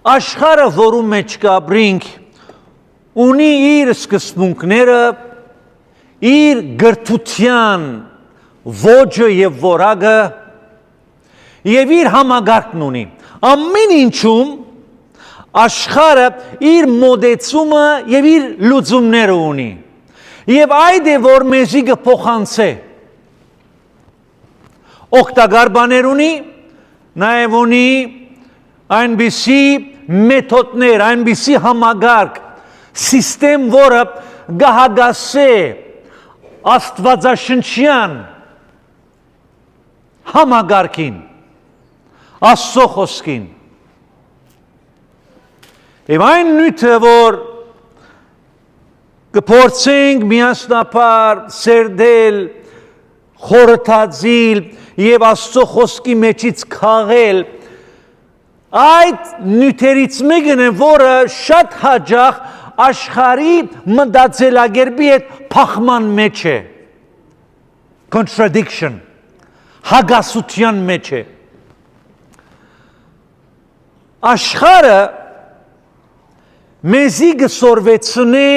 Աշխարհը, որում մեջ կապրինք, ունի իր սկզբունքները, իր գրթության ոճը եւ որակը եւ իր համագարկն ունի։ Ամեն ինչում աշխարհը իր մոդեցումը եւ իր լուծումները ունի։ Եվ այդ է որ մեզի կփոխանցե։ Օգտակար բաներ ունի, նաեւ ունի այնպիսի մեթոդներ, այնպիսի համագարկ, սիստեմ, որը գահագասե աստվածաշնչյան համագարկին, Աստծո խոսքին։ Եվ այն նյութը, որ կփորձենք միասնապար սերդել, խորհրդածել եւ Աստծո խոսքի մեջից քաղել, այդ նյութերից մեկն է, որը շատ հաճախ աշխարհի մտածելակերպի հետ փախման մեջ է, contradiction, հակասության մեջ է։ Աշխարհը մեզի կսորվեցնի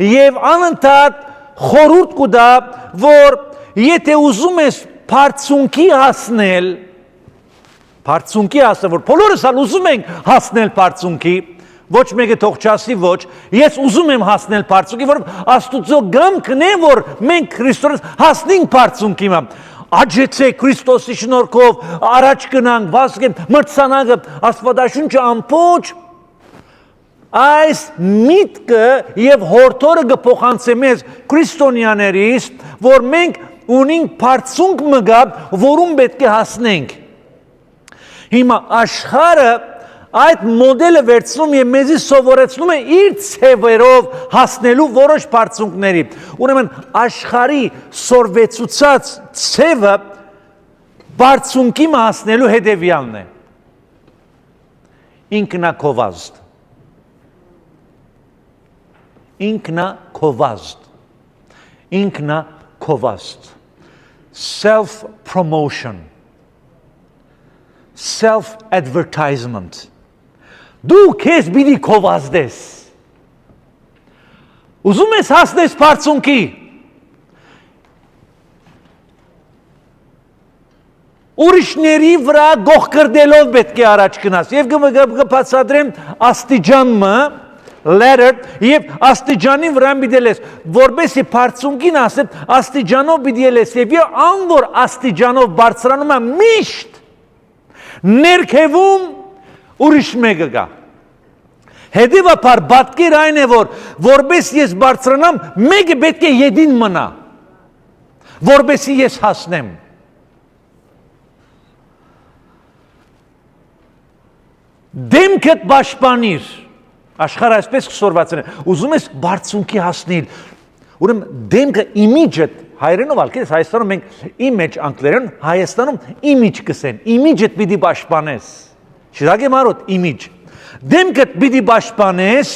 եւ անընդհատ խորհուրդ կտա, որ եթե ուզում ես բարձունքի հասնել, որ բոլորս ուզում ենք հասնել բարձունքի, ոչ մեկը թող չասի ոչ, ես ուզում եմ հասնել բարձունքի, որ Աստուծո գամքն է, որ մենք Քրիստոս հասնենք բարձունքի։ Աջեցեք Քրիստոսի շնորհքով, առաջ գնանք, վազգենք, մրցանակը, Աստվածաշունչը ամբողջ այս միտքը եւ հորդորը կփոխանցե մեզ քրիստոնյաներիս, որ մենք ունենք բարձունք մգապ, որում պետք է հասնենք։ Հիմա աշխարհը այդ մոդելը վերցնում եւ մեզի սովորեցնում է իր ցևերով հասնելու որոշ բարձունքների։ Ուրեմն աշխարհի սորվեցուցած ցևը բարձունքի հասնելու հետեւյալն է։ Ինքնակովազդ։ Ինքնակովազդ։ Self-promotion. Self-advertisement. Դու քեզ պիտի քովազդես։ Ուզում ես հասնես բարձունքի։ Ուրիշների վրա գողկրդելով պետք է առաջ գնաս։ Եվ կբացատրեմ աստիճանը, ladder, եւ աստիճանի վրա պիտի լես, որբեսի բարձունքին ասել, աստիճանով պիտի լես, եւ անոր աստիճանով բարձրանում է միշտ ներքևում ուրիշ մեկը կա։ Հետևաբար պատկեր այն է, որ որպես ես բարձրանամ, մեկը պետք է ետին մնա, որպեսի ես հասնեմ։ Դեմքդ պաշտպանիր, աշխարհը այսպես կսորված է, ուզում ես բարձունքի հասնել, ուրեմն դեմքը image-ը հայերենով ալքես, Հայաստանում մենք image անգլերեն, Հայաստանում image կսեն, image-ը պիտի պաշտպանես, շիրագե մարոտ image, դեմքդ պիտի պաշտպանես,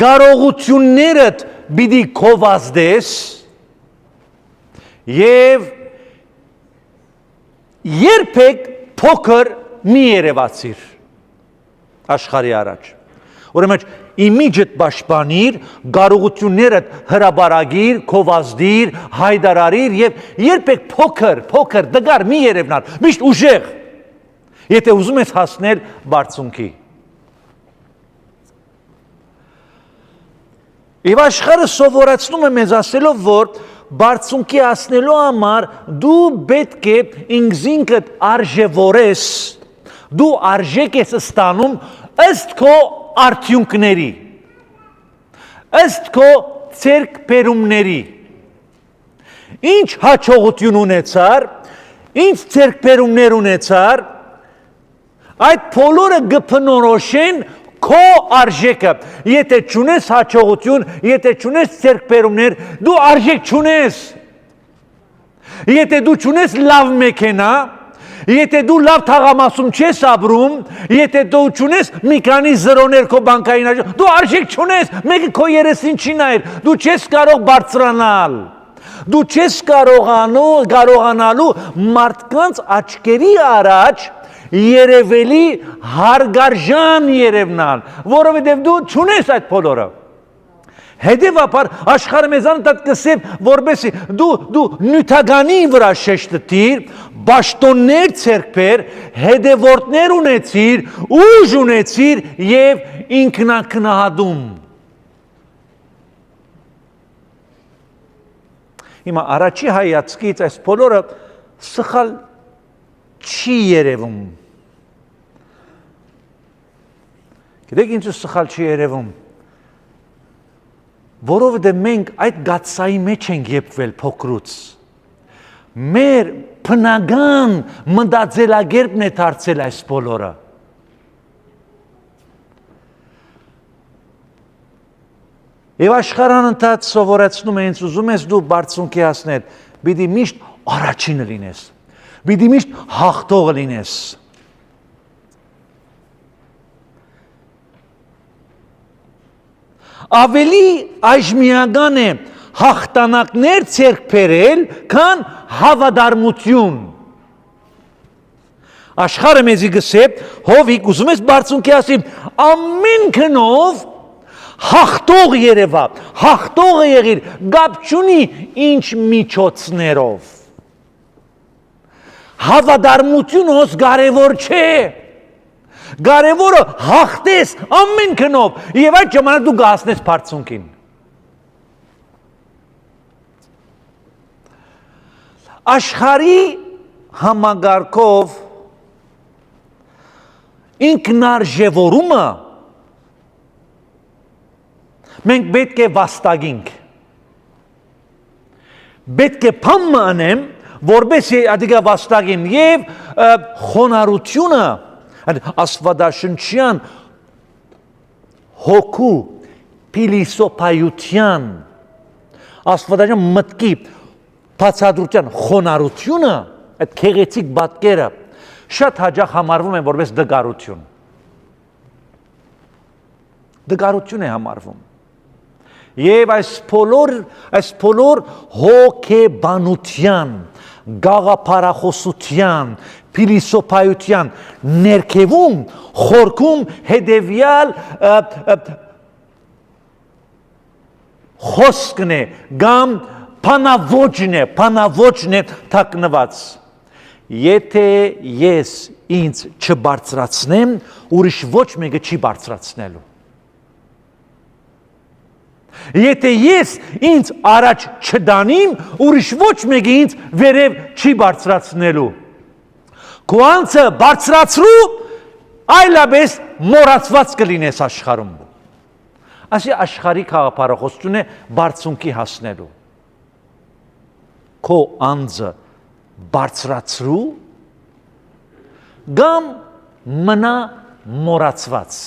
կարողություններդ պիտի քովազդես եւ երբեք փոքր մի երևացիր աշխարհի առաջ։ Ուրեմն image-դ պաշտպանիր, կարողություններդ հրաբարագիր, քովազդիր, հայտարարիր եւ երբեք փոքր դգար մի երևնար, միշտ ուժեղ։ Եթե ուզում ես հասնել բարձունքի։ Եվ աշխարհը սովորեցնում է մեզ ասելով, որ բարձունքի հասնելու համար դու պետք է ինքզինքդ արժևորես, դու արժեք ես ստանում ըստ քո արդյունքների, ըստ քո ձեռքբերումների։ Ինչ հաջողություն ունեցար, ինչ ձեռքբերումներ ունեցար, այդ բոլորը կփնորոշեն քո արժեքը։ Եթե չունես հաջողություն, եթե չունես ձեռքբերումներ, դու արժեք չունես։ Եթե դու չունես լավ մեքենա, եթե դու լավ թաղամասում չես ապրում, եթե դու չունես մի քանի զրոներ քո բանկային արժեք, դու արժեք չունես, մեկը քո երեսին չի նայր, դու չես կարող բարձրանալ, դու չես կարողանալու մարդկանց աչքերի առաջ երևելի հարգարժան երևնալ, որովհետև դու չունես այդ բոլորը։ Հետևաբար աշխարհը մեզան տատ կսեմ, որբեսի դու նյութականի վրա շեշտտիր, բաշտոններ ցերկբեր, հետևորդներ ունեցիր, ուժ ունեցիր եւ ինքնակնահատում։ Հիմա առաջի հայացքից այս բոլորը սխալ չի երևում։ Գիտեք ինչ սխալ չի երևում։ Որովհետև մենք այդ գացայի մեջ ենք եպվել փոքրուց։ Մեր բնական մտածելակերպն է դարձել այս բոլորը։ Եվ աշխարհն ընթաց սովորեցնում է ինձ ուզում ես դու բարձունքի հասնել, պիտի միշտ առաջինը լինես, պիտի միշտ հաղթողը լինես։ Ավելի այժմիական է հաղթանակներ ցերկ բերել, քան հավատարմություն։ Աշխարհը մեզի գսե, հովիկ ուզում ես բարձունքի հասիմ, ամեն քնով հաղթող երևա, հաղթողը եղիր, գապ չունի ինչ միջոցներով։ Հավատարմությունը ոս կարևոր չէ։ Կարևորը հաղթես ամեն քնով եւ այդ ժամանակ դու գասնես բարձունքին։ Աշխարհի համագարկով ինքնարժևորումը մենք պետք է վաստակենք։ Պետք է փամը անեմ, որբեսի ադիգա վաստակեմ եւ խոնարհությունը աստվածաշնչյան հոգու փիլիսոփայության աստվածաշնչյան մտքի բացատրության խոնարհությունը այդ քեղեցիկ բատկերը շատ հաճախ համարվում են որպես դգարություն։ Դգարություն է համարվում։ Եվ այս բոլոր հոգեբանության, գաղափարախոսության, փիլիսոփայության ներքևում խորքում հետևյալ խոսքն է կամ բանավոճն է թաքնված։ Եթե ես ինձ չբարձրացնեմ, ուրիշ ոչ մեկը չի բարձրացնելու։ Եթե ես ինձ առաջ չդանիմ, ուրիշ ոչ մեկը ինձ վերև չի բարձրացնելու։ Քո անձը բարձրացրու, այլապես մոռացված կլինես աշխարհում։ Ասի աշխարհի գաղափարախոսությունը բարձունքի հասնելու։ Քո անձը բարձրացրու, կամ մնա մոռացված։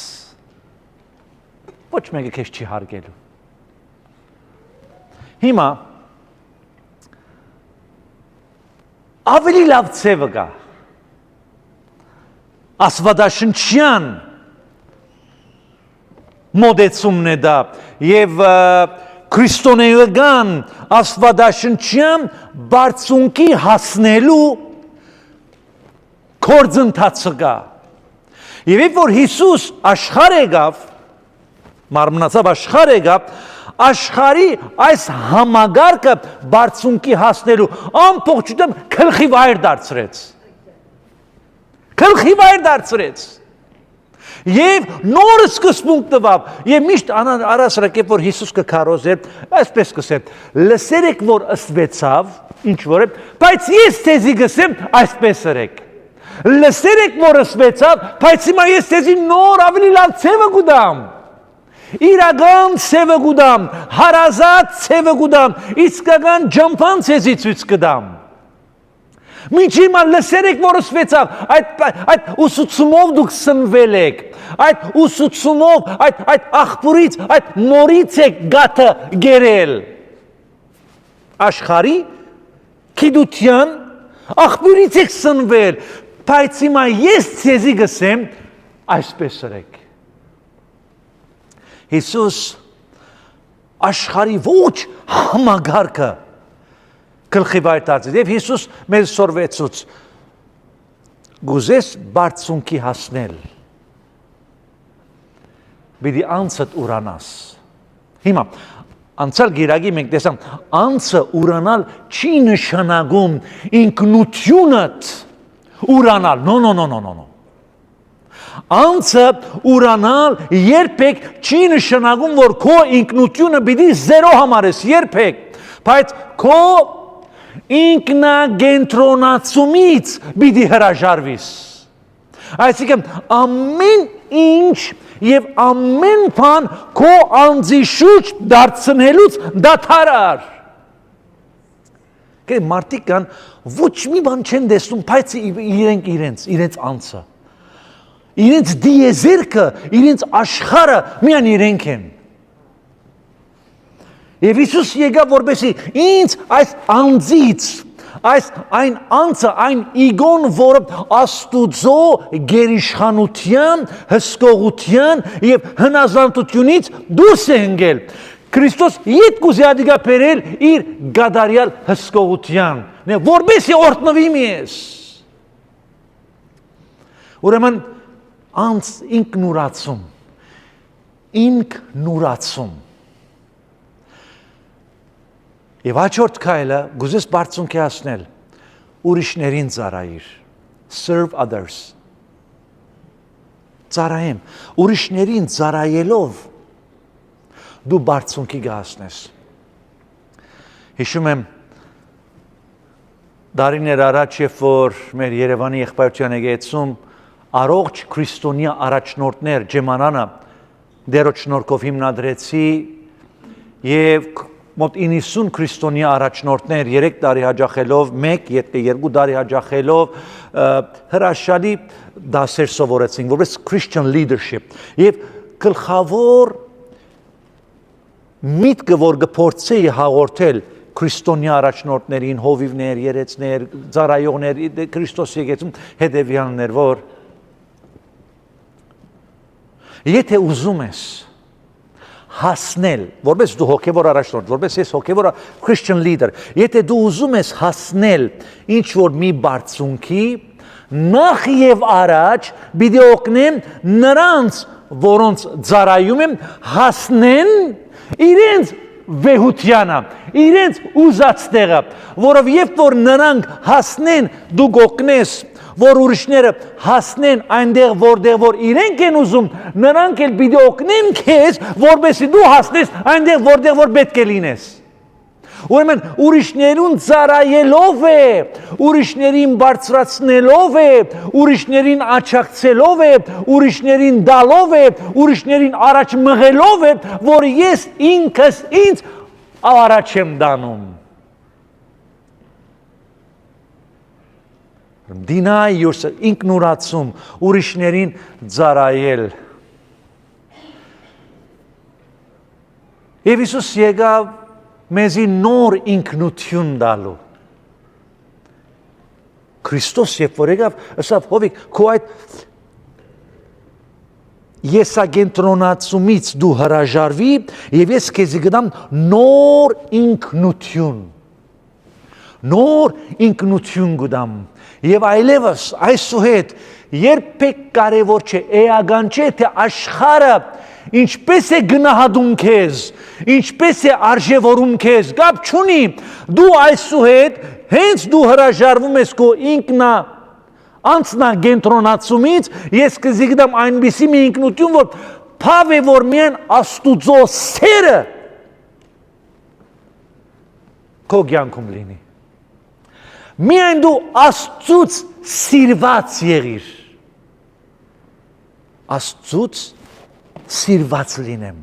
Ոչ մեկը քեզ չի հարգելու։ Հիմա ավելի լավ ցևը կա։ Աստվածաշնչյան մոդեցումն է դա եւ քրիստոնեական աստվածաշնչյան բարձունքի հասնելու գործընթացը կա։ Եվ երբ որ Հիսուս աշխարհ եկավ, մարմնացավ աշխարհ եկավ, աշխարհի այս համագարկը բարձունքի հասնելու ամբողջությամբ քլխի վայր դարձրեց։ Քլխի վայր դարձրեց։ Եվ նոր սկզբունք տվավ, եւ միշտ առասարակ երբ որ Հիսուս կքարոզեր, այսպես կսեր, լսերեք որ ըստվեցավ, ինչ որ է, բայց ես ցեզի գսեմ այսպես ըրեք։ Լսերեք որ ըստվեցավ, բայց հիմա ես ցեզի նոր ավելի լավ ցևը կուտամ։ Իրական ցևը կուտամ, հարազատ ցևը կուտամ, իսկական ջամփան ցեզի ցույց կտամ։ Միջիմա լսերեք որ ըստվեցավ, այդ ուսուցումով դուք սնվել եք, այդ ուսուցումով, այդ աղբուրից, այդ նորից եք գաթը գերել։ Աշխարհի գիտության աղբուրից եք սնվել, բայց հիմա ես ցեզի գսեմ այսպես ըրեք։ Հիսուս աշխարհի ոչ համագարկը գլխի վայր դարձավ եւ Հիսուս մեզ սորվեցուց գուզես բարձունքի հասնել, բիդի անցդ ուրանաս։ Հիմա, անցալ գիրագի մենք տեսամ, անցը ուրանալ չի նշանակում ինքնությունըդ ուրանալ, no. Անցը ուրանալ երբեք չի նշանակում, որ քո ինքնությունը բիդի զերո համարես, երբեք, բայց քո ինքնագենտրոնացումից բիդի հրաժարվիս։ Այսինքն ամեն ինչ եւ ամեն բան քո անձի շուրջ դարձնելուց դադարար։ Կե մարդիկ կան ոչ մի բան չեն տեսնում, բայց իրենց անձը, իրենց դիեզերքը, իրենց աշխարհը միայն իրենք են։ Եվ Հիսուս եկավ որպեսզի ինձ այս անձից, այն անձը, այն իգոն, որը Աստուծո գերիշխանության, հսկողության եւ հնազանդությունից դուրս է ընկել։ Քրիստոս իդ կուզի ադիգա բերել իր գադարյալ հսկողության, որպեսզի օրհնվի մեզ։ Ուրեմն անց ինքնուրացում։ Եվ հաջորդ քայլը գուզես բարձունքի հասնել, ուրիշներին ծառայիր, serve others։ Ծառայեմ, ուրիշներին ծառայելով դու բարձունքի կհասնես։ Հիշում եմ դարիներ առաջ, երբ որ մեր Երևանի եղբայրության եկեղեցում առողջ քրիստոնյա առաջնորդներ Ջեմանանը դերոջ շնորհքով հիմնադրեցի եւ մոտ 90 քրիստոնյա առաջնորդներ 3 տարի հաջախելով, 2 տարի հաջախելով հրաշալի դասեր սովորեցին, որպես Christian leadership եւ գլխավոր միտքը, որ գործեի հաղորդել քրիստոնյա առաջնորդներին, հովիվներ, երեցներ, ծառայողներ, Քրիստոս եկեղեցում հետևյալներ, որ եթե ուզում ես հասնել, որպես դու հոգևոր առաջնորդ, որպես ես հոգևոր Christian leader, եթե դու ուզում ես հասնել ինչ որ մի բարձունքի, նախ եւ առաջ պիտի օգնեմ նրանց, որոնց ծառայում եմ, հասնեն իրենց վեհությանը, իրենց ուզած տեղը, որով երբ որ նրանք հասնեն, դու գօգնես, որ ուրիշները հասնեն այնտեղ, որտեղ որ իրենք են ուզում, նրանք էլ պիտի օգնեն քեզ, որպեսզի դու հասնես այնտեղ, որտեղ որ պետք է լինես։ Ուրեմն ուրիշներուն ծառայելով է, ուրիշներին բարձրացնելով է, ուրիշներին աջակցելով է, ուրիշներին դալով է, ուրիշներին առաջ մղելով է, որ ես ինքս ինձ առաջ եմ դանում։ Deny yourself, ինքնուրացում, ուրիշներին ծառայել։ Եվ Հիսուս եկավ մեզի նոր ինքնություն տալու։ Քրիստոս երբ որ եկավ, ասավ հովիկ, քո այդ եսագենտրոնացումից դու հրաժարվի եւ ես քեզ կդամ նոր ինքնություն։ Նոր ինքնություն կդամ։ Եվ այլևս այսուհետ երբեք կարևոր չէ, էական չէ, թե աշխարհը ինչպես է գնահատում քեզ, ինչպես է արժևորում քեզ, կապ չունի, դու այսուհետ հենց դու հրաժարվում ես քո անձնագենտրոնացումից, ես կզիգդամ այնպիսի մի ինքնություն, որ փավ է, որ միայն Աստուծո սերը քո կյանքում լինի։ Միայն դու Աստծուց սիրված եղիր։ Աստծուց սիրված լինեմ։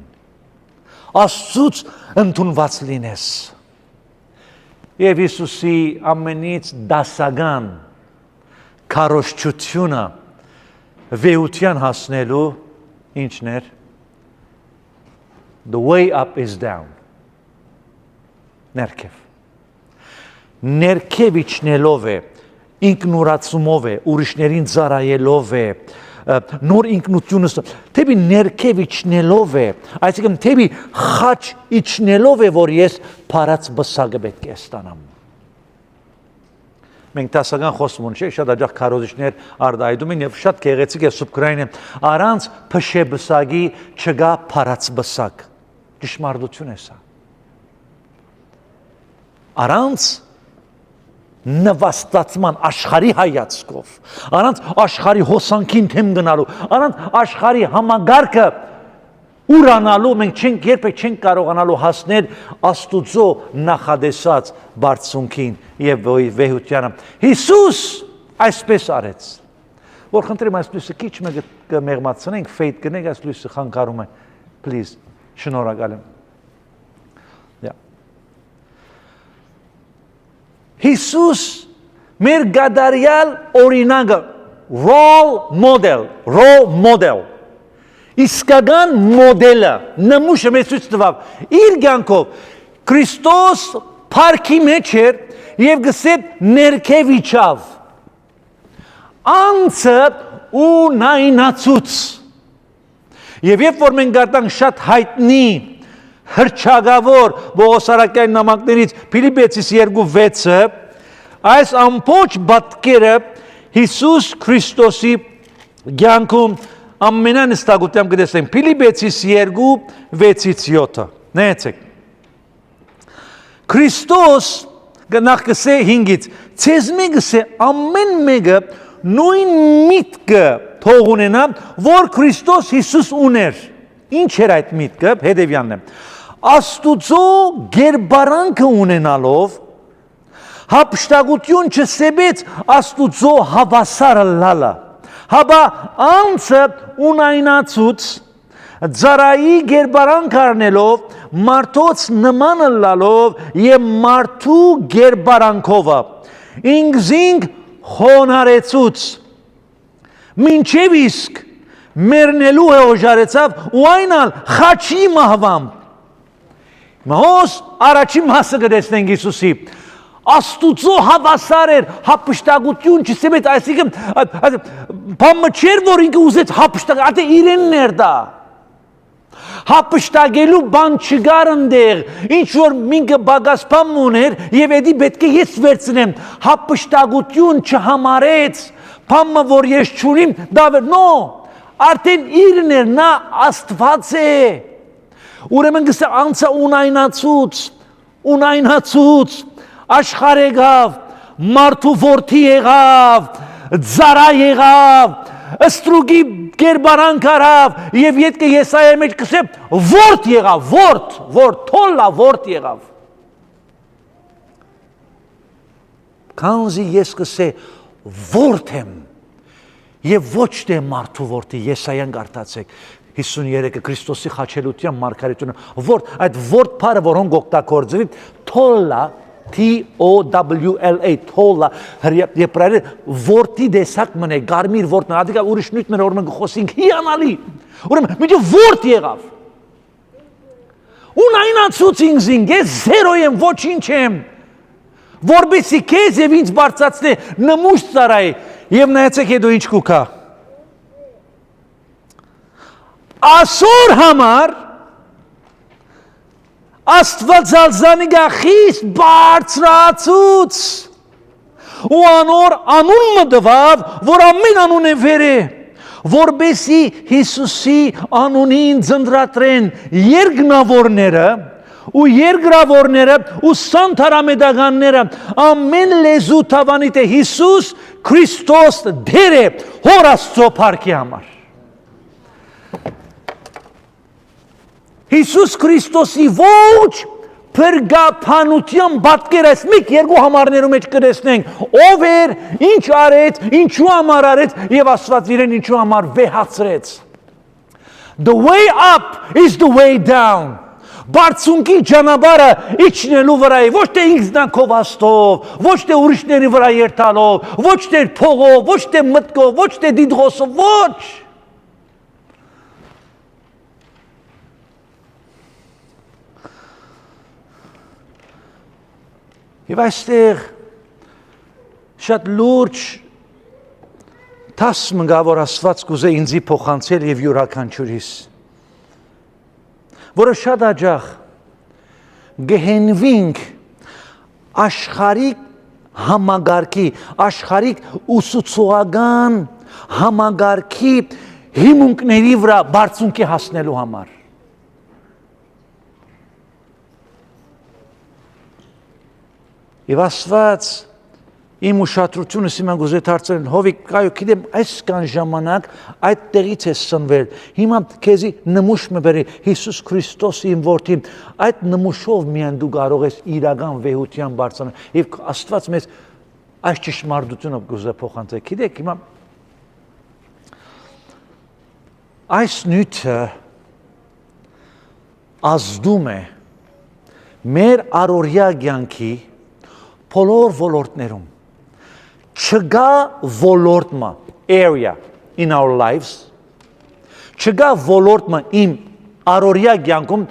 Աստծուց ընդունված լինես։ Եվ Հիսուսի ամենից դասական քարոզչությունը վեհության հասնելու ինչն էր? The way up is down. Ներքև։ Ներքև իջնելով է, ինքնուրացումով է, ուրիշներին ծառայելով է, նոր ինքնությունը, թեպի ներքև իջնելով է, այսինքն թեպի խաչ իջնելով է, որ ես փարած բսակը պետք է ստանամ։ մենք դասական խոսում ունենք, շատ հաճախ քարոզիչներ արդայդում են եւ շատ գեղեցիկ է սուբկրային է, առանց փշեբսակի չգա փարածբսակ։ Ճշմարտություն է սա։ Առանց նվաստացման աշխարհի հայացքով, առանց աշխարհի հոսանքին թեմ գնալու, առանց աշխարհի համագարկը ուրանալու մենք երբեք չենք կարողանալու հասնել Աստուծո նախադեսած բարձունքին եւ վեհությանը։ Հիսուս այսպես արեց։ Որ խնդրեմ այս լույսը քիչ մեղմացնենք, ֆեյթ գնենք, այս լույսը խանգարում է։ Please, շնորհակալ եմ։ Հիսուս մեր գադարյալ օրինակը role model իսկական մոդելը նմուշը մեզ ցույց տվավ իր կյանքով Քրիստոս փառքի մեջ էր եւ գսետ ներքև իջավ անցը ու նայնացուց եւ երբ որ մենք գարտանք շատ հայտնի հրճագավոր Բողոսարակյան նամակներից Փիլիպպեցիս 2:6-ը այս ամբողջ բատկերը Հիսուս Քրիստոսի կյանքում ամենանստագությամբ կտեսնենք Փիլիպպեցիս 2:6-7-ը նայեցեք Քրիստոս գնահ կսե 5-ից ցեզ մի գսե ամեն մեկը նույն միտքը թող ունենա որ Քրիստոս Հիսուս ուներ ինչ էր այդ միտքը հետևյալն է Աստուծո գերբարանքը ունենալով հապշտակություն չսեբեց Աստուծո հավասարը լալը հաբա անցը ունայնացուց ձարայի գերբարանք առնելով մարդոց նմանը լալով եւ մարդու գերբարանքովը ինքզինք խոնարեցուց մինչև իսկ մերնելու է օժարեցավ ու այնալ խաչի մահվամբ Մահոս առաջի մասը գտեսնենք Հիսուսի Աստուծո հավասար էր հապշտակություն չսեբեց այսինքն բամը չէր որ ինքը ուզեց հապշտակ ատե իրենն էր դա հապշտակելու բան չկար ընդեղ ինչ որ ինքը բագասպան ուներ եւ էդի պետք է ես վերցնեմ հապշտակություն չհամարեց բամը որ ես չունիմ դա նո արդեն իրն էր նա Աստված է Ուրեմն գսե անցը ունայնացուց, աշխար եղավ, մարդու որդի եղավ, ձարա եղավ, ստրուգի գերբարանք արավ, և ետքը Եսայայի մեջ կսե ворդ եղավ, ворդ, թոլլա ворդ եղավ։ Քանզի ես կսե ворդ եմ, և ոչ թե մարդու որդի, Եսայան գարտացեք, 53-ը Քրիստոսի խաչելության մարգարեությունը, այդ ворդ փարը, որ հոնք օգտագործվի, թոլլա, T-O-W-L-A, թոլլա, եբրայերեն որդի դեսակ մնե, գարմիր որդն, ադիկա ուրիշ նույթներ, որ մենք խոսինք հիանալի, ուրեմն, միջը ворդ եղավ, ունայնացուց ինձին, ես զերո եմ, ոչինչ եմ, որբեսի քեզ և ինձ բարձացնե նմուշ ծարայի, և նայեցեք հետո ինչ կուքա, Ասոր համար Աստվածալզանի գախիստ բարձրացուց ու անոր անուն մտվավ, որ ամեն անուն է վեր է, որբեսի Հիսուսի անունին ձնդրատրեն երկնավորները ու երկրավորները ու սանթարամետականները ամեն լեզու թավանի թե Հիսուս Քրիստոս դեր է հոր Աստծո փառքի համար Հիսուս Քրիստոսի ոչ փրկապանության պատկերը այս մեկ երկու համարներում մեջ կտեսնենք ով էր, ինչ արեց, ինչու համար արեց եւ Աստված իրեն ինչու համար վեհացրեց The way up is the way down Բարձունքի ճանապարհը իջնելու վրա է ոչ թե ինքնակով աստով, ոչ թե ուրիշների վրա երթալով, ոչ թե փողով, ոչ թե մտքով, ոչ թե դիդղոսով, ոչ Եվ այստեղ շատ լուրջ տաս մնգա, որ Աստված կուզե ինձի փոխանցել և յուրաքանչյուրիս, որը շատ հաճախ գհենվինք աշխարհիկ համագարքի, աշխարհիկ ուսուցողական համագարքի հիմունքների վրա բարձունքի հասնելու համար։ Եվ Աստված իմ ուշադրությունը սիման գուզե դարձնել հովիկ կայո գիտեմ այսքան ժամանակ այդ տեղից է սնվել հիմա քեզի նմուշ մը բերի Հիսուս Քրիստոսի իմ որդին այդ նմուշով միայն դու կարող ես իրական վեհության բարձրանալ եւ Աստված մեզ այս ճշմարտությունը գուզե փոխանցել գիտեք հիմա այս նյութը ազդում է մեր առօրյա կյանքի բոլոր ոլորտներում չկա ոլորտը area in our lives չկա ոլորտը իմ առօրյա կյանքում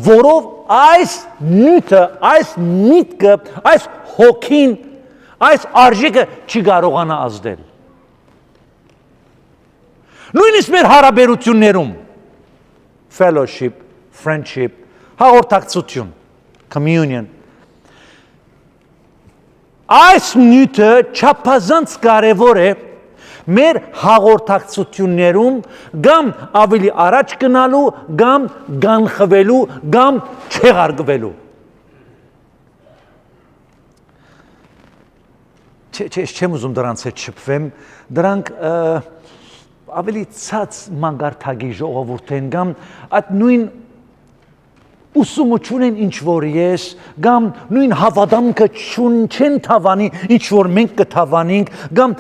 որով այս նյութը այս միտքը այս հոգին այս արժեքը չի կարողանա ազդել նույնիսկ մեր հարաբերություններում fellowship friendship հաղորդակցություն communion այս նյութը չափազանց կարևոր է մեր հաղորդակցություններում կամ ավելի առաջ գնալու կամ գանխվելու կամ չեղարկվելու չեմ ուզում դրանց հետ շփվեմ դրանք ավելի ցած մանգարտակի ժողովուրդ են կամ այդ նույն ուսումություն են ինչ որ ես կամ նույն հավատամքը չեն թավանի ինչ որ մենք կթավանենք կամ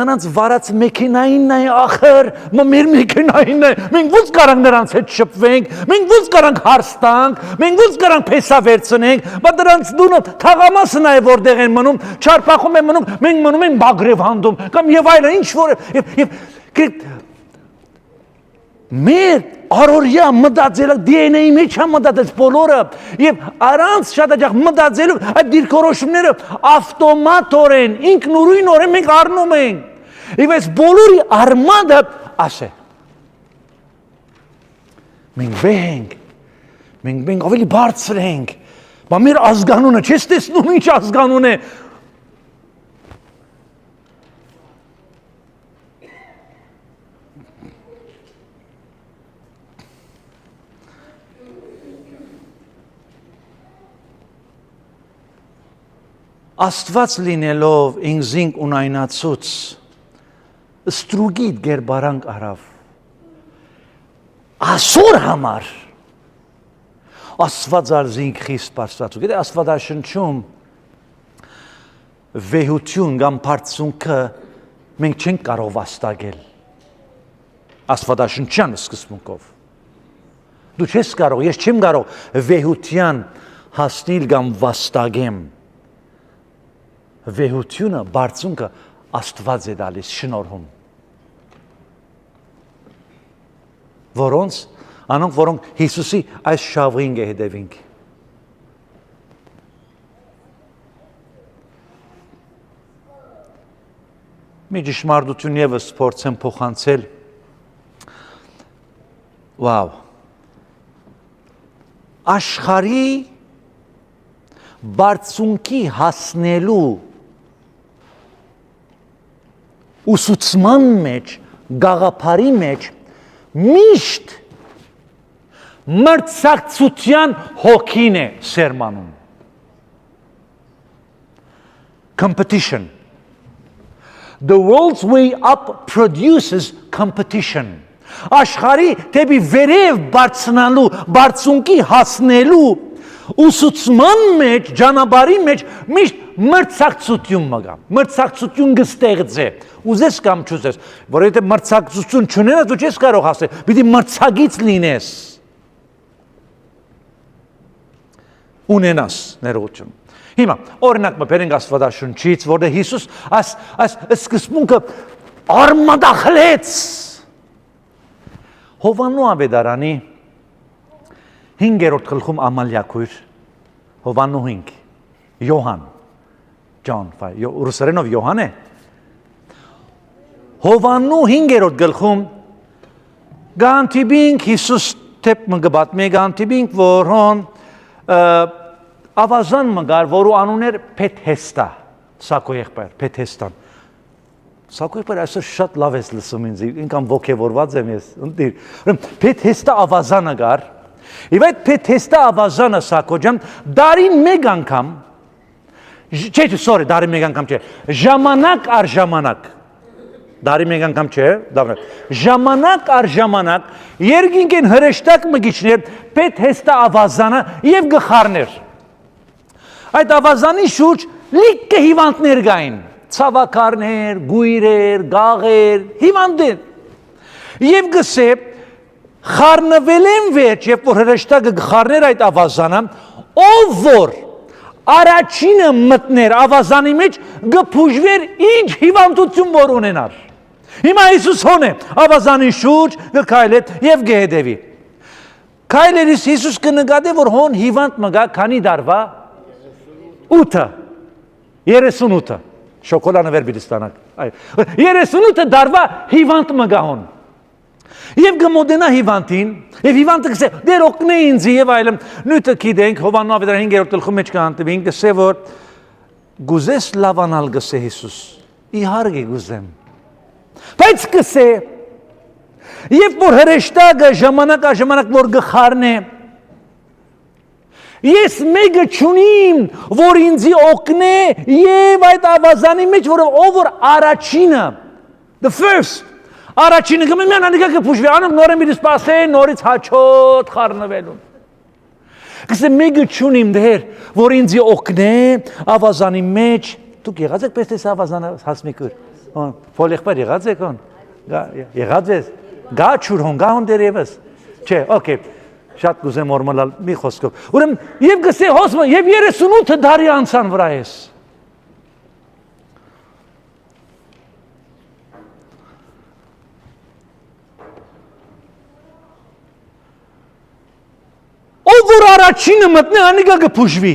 նրանց վարած մեքենային է ախր մեր մեքենային է մենք ո՞նց կարանք նրանց հետ շփվենք մենք ո՞նց կարանք հարստանք մենք ո՞նց կարանք փեսա վերցնենք բայց դրանց դունը թաղամասն է որտեղ են մնում չարփախում են մնում մենք մնում ենք բագրև հանդում կամ եւ այլն ինչ որ եւ մեր առօրյա մտածելը DNA-ի մեջ է մտածած բոլորը եւ առանց շատ հաճախ մտածելու այդ դիրքորոշումները ավտոմատորեն ինքնուրույնորեն մենք առնում ենք եւ այս բոլորի արմատը ասե մենք ավելի բարձր ենք բայց մեր ազգանունը չես տեսնում ինչ ազգանուն է Աստված լինելով ինքզինք ունայնացուց ստրուգիտ գերբարանք արավ ասոր համար Աստված ալզինք խիստ բարձրացու գիտե Աստվածաշնչում վեհություն կամ բարձունքը մենք չենք կարող վաստակել Աստվածաշնչյան սկզբունքով դու չես կարող ես չեմ կարող վեհության հասնել կամ վաստակեմ վեհությունը, բարձունքը Աստված է դալիս շնորհում։ Որոնք Հիսուսի այս շավրին կհետևենք։ Մի ճշմարտություն ևս փորձեմ փոխանցել։ Վաու։ Աշխարհի բարձունքի հասնելու ուսուցման մեջ, գաղափարի մեջ միշտ մրցակցության հոգին է սերմանում։ Competition. The world's way up produces competition. Աշխարհի դեպի վերև բարձրանալու, բարձունքի հասնելու ուսուցման մեջ, ճանապարհի մեջ միշտ մրցակցություն մգա։ Մրցակցություն կստեղծե։ Ուզես կամ չուզես, որովհետև մրցակցություն չունենաս դու չես կարող հասնել, պիտի մրցակից լինես։ Ունենաս ներողություն։ Հիմա օրինակ մբերենք Աստվածաշնչից, որտեղ Հիսուս այս սկզբունքը արմատախլեց։ Հովաննու ավետարանի 5-րդ գլխում ամալյակույր Հովաննու 5 Յոհան John 5 ռուսերենով Յոհան է Հովաննու 5-րդ գլխում գանտիբինք Հիսուս թեփ մգբատ մի գանտիբինք որոն ավազան մգար որու անուններ Փեթհեստա Սակո եղբայր, Փեթեստան։ Սակո եղբայր այսօր շատ լավ ես լսում ինձ, ինքան ոգևորված եմ ես, ընտիր։ Փեթեստա ավազանը գար, եւ այդ Փեթեստա ավազանը Սակո ջան, դարին մեկ անգամ, դարին մեկ անգամ չէ, ժամանակ առ ժամանակ, դարի մեկ անգամ չէ, ժամանակ առ ժամանակ, երկինք են հրեշտակ մգիչներ, Փեթեստա ավազանը եւ գխարներ։ Այդ ավազանի շուրջ լիքը հիվանդներ գային, ցավակարներ, գույրեր, գաղեր, հիվանդներ։ Եվ գսե խառնվել են վերջ, երբ որ հրեշտակը գխարներ այդ ավազանը, ով որ առաջինը մտներ ավազանի մեջ, գփուժվեր ինչ հիվանդություն որ ունենար։ Հիմա Հիսուս հոն է, ավազանի շուրջ գքայլե եւ գեհդեվի։ Քայլերից Հիսուս կնկատի, որ հոն հիվանդ մգա, քանի դարվա 38 շոկոլանը վեր բիլստանակ 38 դարվա հիվանդ մգահոն եւ գմոդենա հիվանդին եւ հիվանդը գսե դեր օգնե ինձ եւ այլն նույնը գիտենք Հովաննու ավետարան 5-րդ գլխում մեջ կանտվին գսե որ գուզես լավանալ գսե Հիսուս իհարկե գուզեմ բայց գսե երբ որ հրեշտակը ժամանակ առ ժամանակ որ գխարնե Ես մեկը չունիմ, որ ինձի օգնե եւ այդ ավազանի մեջ, ով որ առաջինը, the first, առաջինը գմեն անիկա կփուժվի, անում նորեն մի սպասե, նորից հաչոտ խառնվելուն։ Գսե մեկը չունիմ դեր, որ ինձի օգնե ավազանի մեջ, դուք եղած եք պես տես ավազանը հասմիկուր, փոլեղբար եղած եք հոն, եղած ես, գա չուր հոն, գա հոն դեր եվս, չէ, օքեյ, Շատ գուզեմ օրմալալ մի խոսքով։ Ուրեմն եւ գսե հոսմը եւ 38 դարի անցան վրա ես։ Ով որ առաջինը մտնի, անիկա կփուժվի։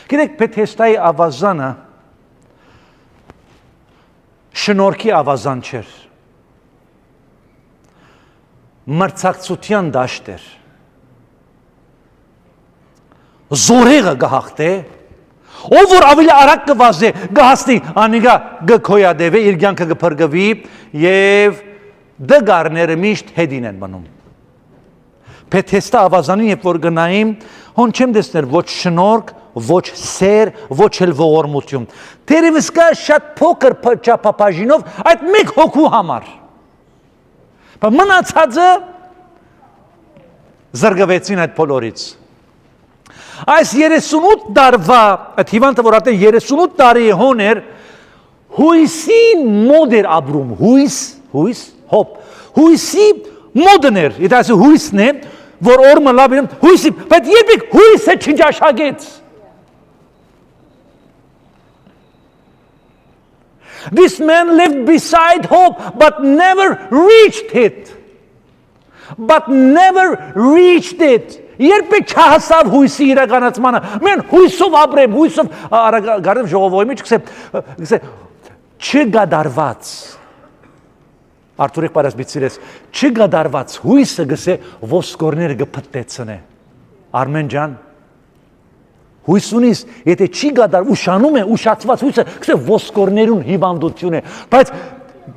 Գիտեք, Փեթեստայի ավազանը շնորհքի ավազան չէր։ Մրցակցության դաշտ էր։ Զորեղը գահախտե, ով որ ավելի արագ կվազե, գահստի, անիկա գքոյադևե, իր կյանքը գփրկվի եւ դգարները միշտ հետին են մնում։ Փեթեստա ավազանին երբ որ գնային, հոն չեմ տեսներ ոչ շնորհք, ոչ սեր, ոչ էլ ողորմություն։ Թերևս կա շատ փոքր չափապաժինով այդ մեկ հոգու համար։ Մնացածը զրկվեցին այդ բոլորից։ Այս 38 դարվա, այդ հիվանդը որ արդեն 38 տարի հոն էր, հույսի մոդ էր ապրում, հույսի մոդն էր, եթե ասի հույսն է, որ օրմը լավ իրեմ, հույսի, բայց երբեք հույսը չնջաշագեց։ This man lived beside hope, but never reached it. Երբեք չհասավ հույսի իրականացմանը։ Մեն հույսով ապրեմ, հույսով գարև ժողովոյի մեջ գսե չգադարված։ Արթուրիկ պարասբիցիրես, չգադարված հույսը գսե ոսկորները գպտեցնե։ Արմեն ջան, հույս ունիս, եթե չի գադար, ուշանում է, ուշացված հույսը, գսե ոսկորներուն հիվանդություն է, բայց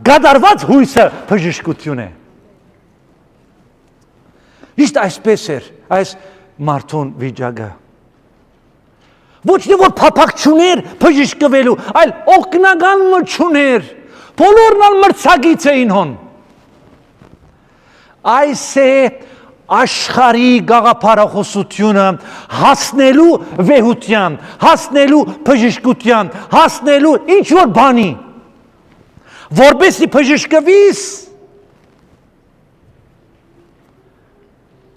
գադարված հույսը բժշկություն է։ Իշտ այսպես էր, այս մարդուն վիճակը։ Ոչ թե որ փափակ չուներ բժշկվելու, այլ օգնական չուներ, բոլորն ալ մրցակից էին հոն։ Այս է աշխարհի գաղափարախոսությունը հասնելու վեհության, հասնելու բժշկության, հասնելու ինչ որ բանի, որպեսզի բժշկվիս,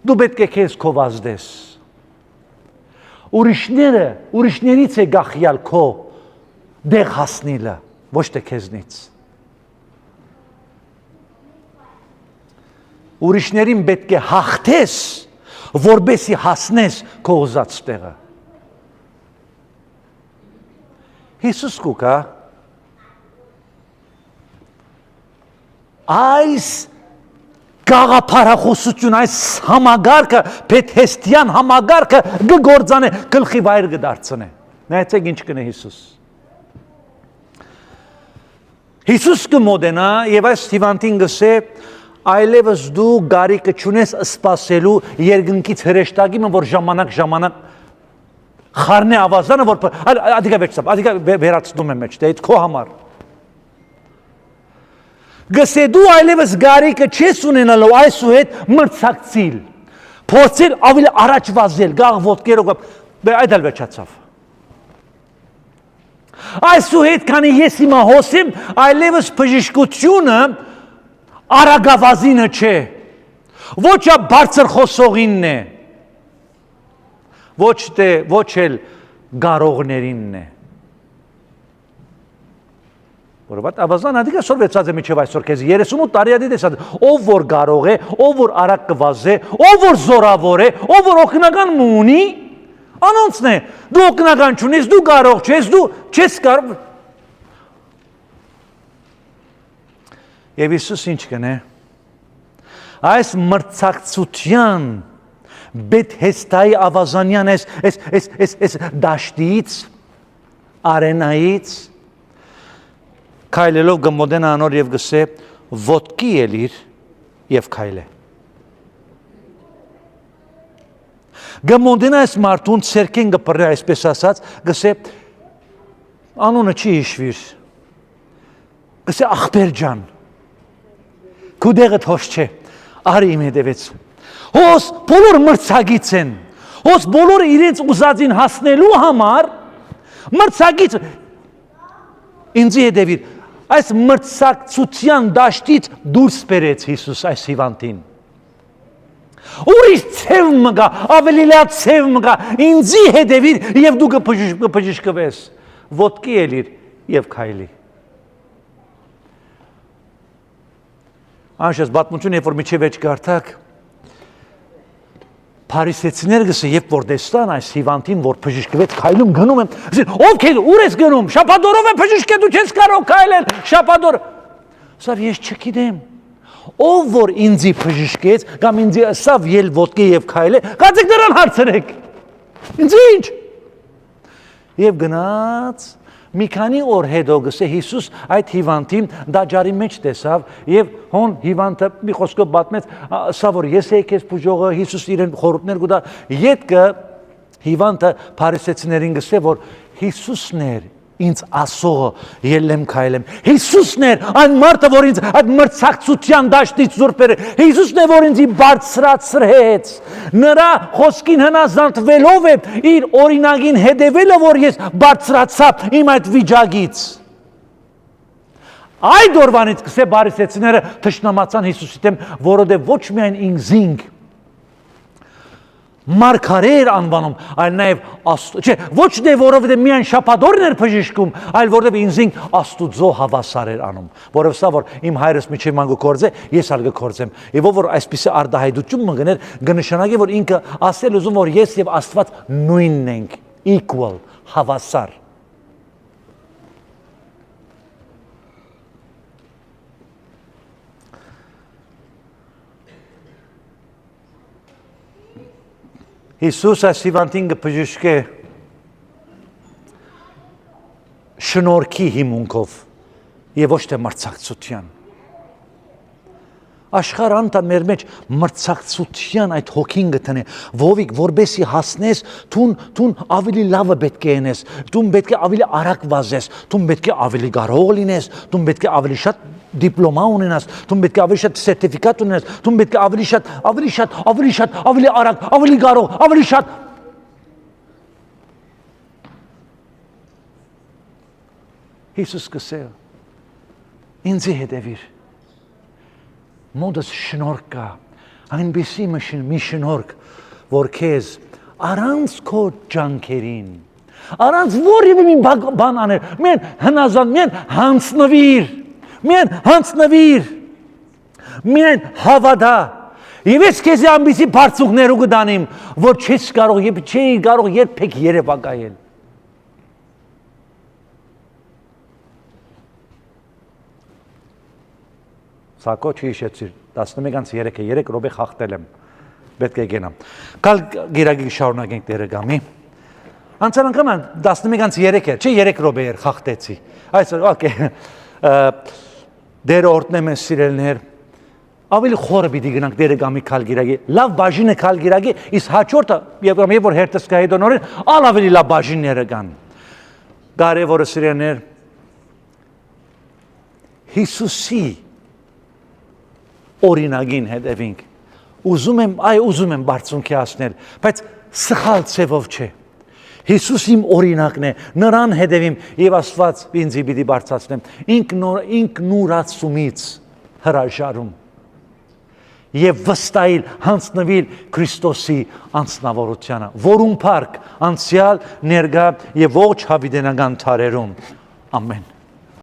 դու պետք է քեզ քո վազդես։ Ուրիշներից է գախյալ քո դեղ հասնելը, ոչ թե քեզնից։ Ուրիշներին պետք է հաղթես, որպեսզի հասնես քո ուզած տեղը։ Հիսուս կուկա այս գաղափարախոսություն, այս համագարկը, Փեթեստյան համագարկը գգործանե, գլխի վայր գդարձնե։ Նայեցեք ինչ կնե Հիսուս։ Հիսուս կմոտենա եւ այս հիվանդին գսե այլևս դու գարիկը չունես սպասելու երկնքից հրեշտակի որ ժամանակ խառնե ավազանը որ ադիգա վերջապ ադիգա վերացնում եմ մեջ դե քո համար գսե դու այլևս գարիկը չես ունենալու այսուհետ մրցակցիլ փորձել ավելի առաջ վազել գաղ ոտքերով այդ էլ վերջացավ այսուհետ քանի ես հիմա հոսեմ այլևս բժշկությունը արագավազինը չէ ոչ բարձր խոսողինն է ոչ էլ գարողներինն է որովհետև ավազան ադիգա սոր վերցած է միջև այսօր քեզ 38 տարի ադի տեսած ով որ կարող է ով որ արագ կվազե ով որ զորավոր է ով որ օգնական ունի անոնցն է դու օգնական չունես դու կարող չես դու չես կարող եւ Հիսուս ինչ կնե այս մրցակցության Բեթհեստայի ավազանյան այս դաշտից արենայից քայլելով գմոդենա անոր եւ գսե ոտքի ելիր եւ քայլե գմոդենա այս մարդուն ցերքեն գպրե այսպես ասած գսե անունը չի հիշվիր գսե ախպեր ջան քու դեղը թոշ չէ արի իմ հետևից հոս բոլոր մրցակից են հոս բոլորը իրենց ուզածին հասնելու համար մրցակից ինձի հետևիր այս մրցակցության դաշտից դուրս բերեց Հիսուս այս հիվանդին ուրիշ ցև մգա ավելի լավ ցև մգա ինձի հետևիր եւ դու կբժշկվես ոտքի ելիր եւ քայլի Անշես բատմություն երբ որ միջև էջ գարտակ Փարիսեցիներ գսե երբ որ դեստան այս հիվանդին որ բժշկվեց քայլում գնում եմ ովքեր ուր ես գնում շապադորով է բժշկե դու չես կարող քայլել շապադոր սավ ես չգիտեմ ով որ ինձի բժշկեց կամ ինձի ասավ ել ոտքի եւ քայլե գացեք նրան հարցրեք ինձ ինչ եւ գնաց մի քանի օր հետո գսե Հիսուս այդ հիվանդին դաջարի մեջ տեսավ եւ հոն հիվանդը մի խոսքով պատմեց սա որ ես եկես բուժողը Հիսուս իրեն խորհուրդներ գտա յետքը հիվանդը փարիսեցիներին գսե որ Հիսուսն էր ինձ ասողը ելեմ քայլեմ Հիսուսն էր այն մարդը որ ինձ այդ մրցակցության դաշտից զուրկ բերեց Հիսուսն է որ ինձ բարձրացրեց նրա խոսքին հնազանդվելով է իր օրինակին հետևելը որ ես բարձրացա իմ այդ վիճակից այդ օրվանից սկսե փարիսեցիները թշնամացան Հիսուսի դեմ որովհետև ոչ միայն ինքզինք Մարգարեր անվանում, այլ նաև չէ, ոչ թե որովհետև միայն շապադորն էր բժշկում, այլ որովհետև ինձին Աստուծո հավասար էր անում, որովհետև սա որ իմ հայրս միջև ման գործե, ես ալ գործեմ, եւ ով որ այսպիսի արդահայտություն մգներ, կնշանակի որ ինքը ասել ուզում որ ես եւ Աստված նույնն ենք, equal, հավասար Հիսուս այս հիվանդին կբժշկե շնորհքի հիմունքով եւ ոչ թե մրցակցության աշխարհը անտա մեր մեջ մրցակցության այդ հոգին գտնե ովիկ որբեսի հասնես տուն ավելի լավը պետք է ենես տուն պետք է ավելի արագ վազես տուն պետք է ավելի կարող լինես տուն պետք է ավելի շատ դիպլոմա ունենաս տուն պետք է ավելի շատ սերտիֆիկատ ունենաս տուն պետք է ավելի շատ ավելի արագ ավելի կարող ավելի շատ Հիսուս կսե ինձի հետևիր Մոդս շնորհք կա, այնպիսի մի շնորհք, որ քեզ առանց քո ջանքերին, առանց որևէ մի բան անել, միայն հնազանդ, միայն հանձնվիր, միայն հավատա, եւ ես քեզ այնպիսի բարձուկներու կդանիմ, որ չես կարող եւ չի կարող երբեք երևակայել։ Սակո չհիշեցիր 11:03 րոպե խախտել եմ պետք է գնամ Կալ գիրագի շարունակենք Տերը գամի Անցան անգամ 11:03 էր, չէ 3 րոպե էր խախտեցի։ Այսօր, օքեյ։ Դեր օրտնեմ ես սիրելիներ։ Ավելի խորը պիտի գնանք դերը գամի քալգիրագի։ Լավ բաժինը քալգիրագի, իսկ հաջորդը եւ որ հերթս կայ դոնորեն, ավելի լավ բաժինները կան։ Կարևորը սիրելիներ Հիսուսի օրինագին հետևինք։ Ուզում եմ բարձունքի հասնել, բայց սխալ ցևով չէ։ Հիսուս իմ օրինակն է, նրան հետևիմ եւ Աստված ինձ պիտի բարձրացնեմ։ Ինքնուրացումից հրաժարում եւ վստահիլ հանձնվել Քրիստոսի անձնավորությանը, որում փառք անցյալ, ներկա եւ ողջ հավիտենական տարերում։ Ամեն։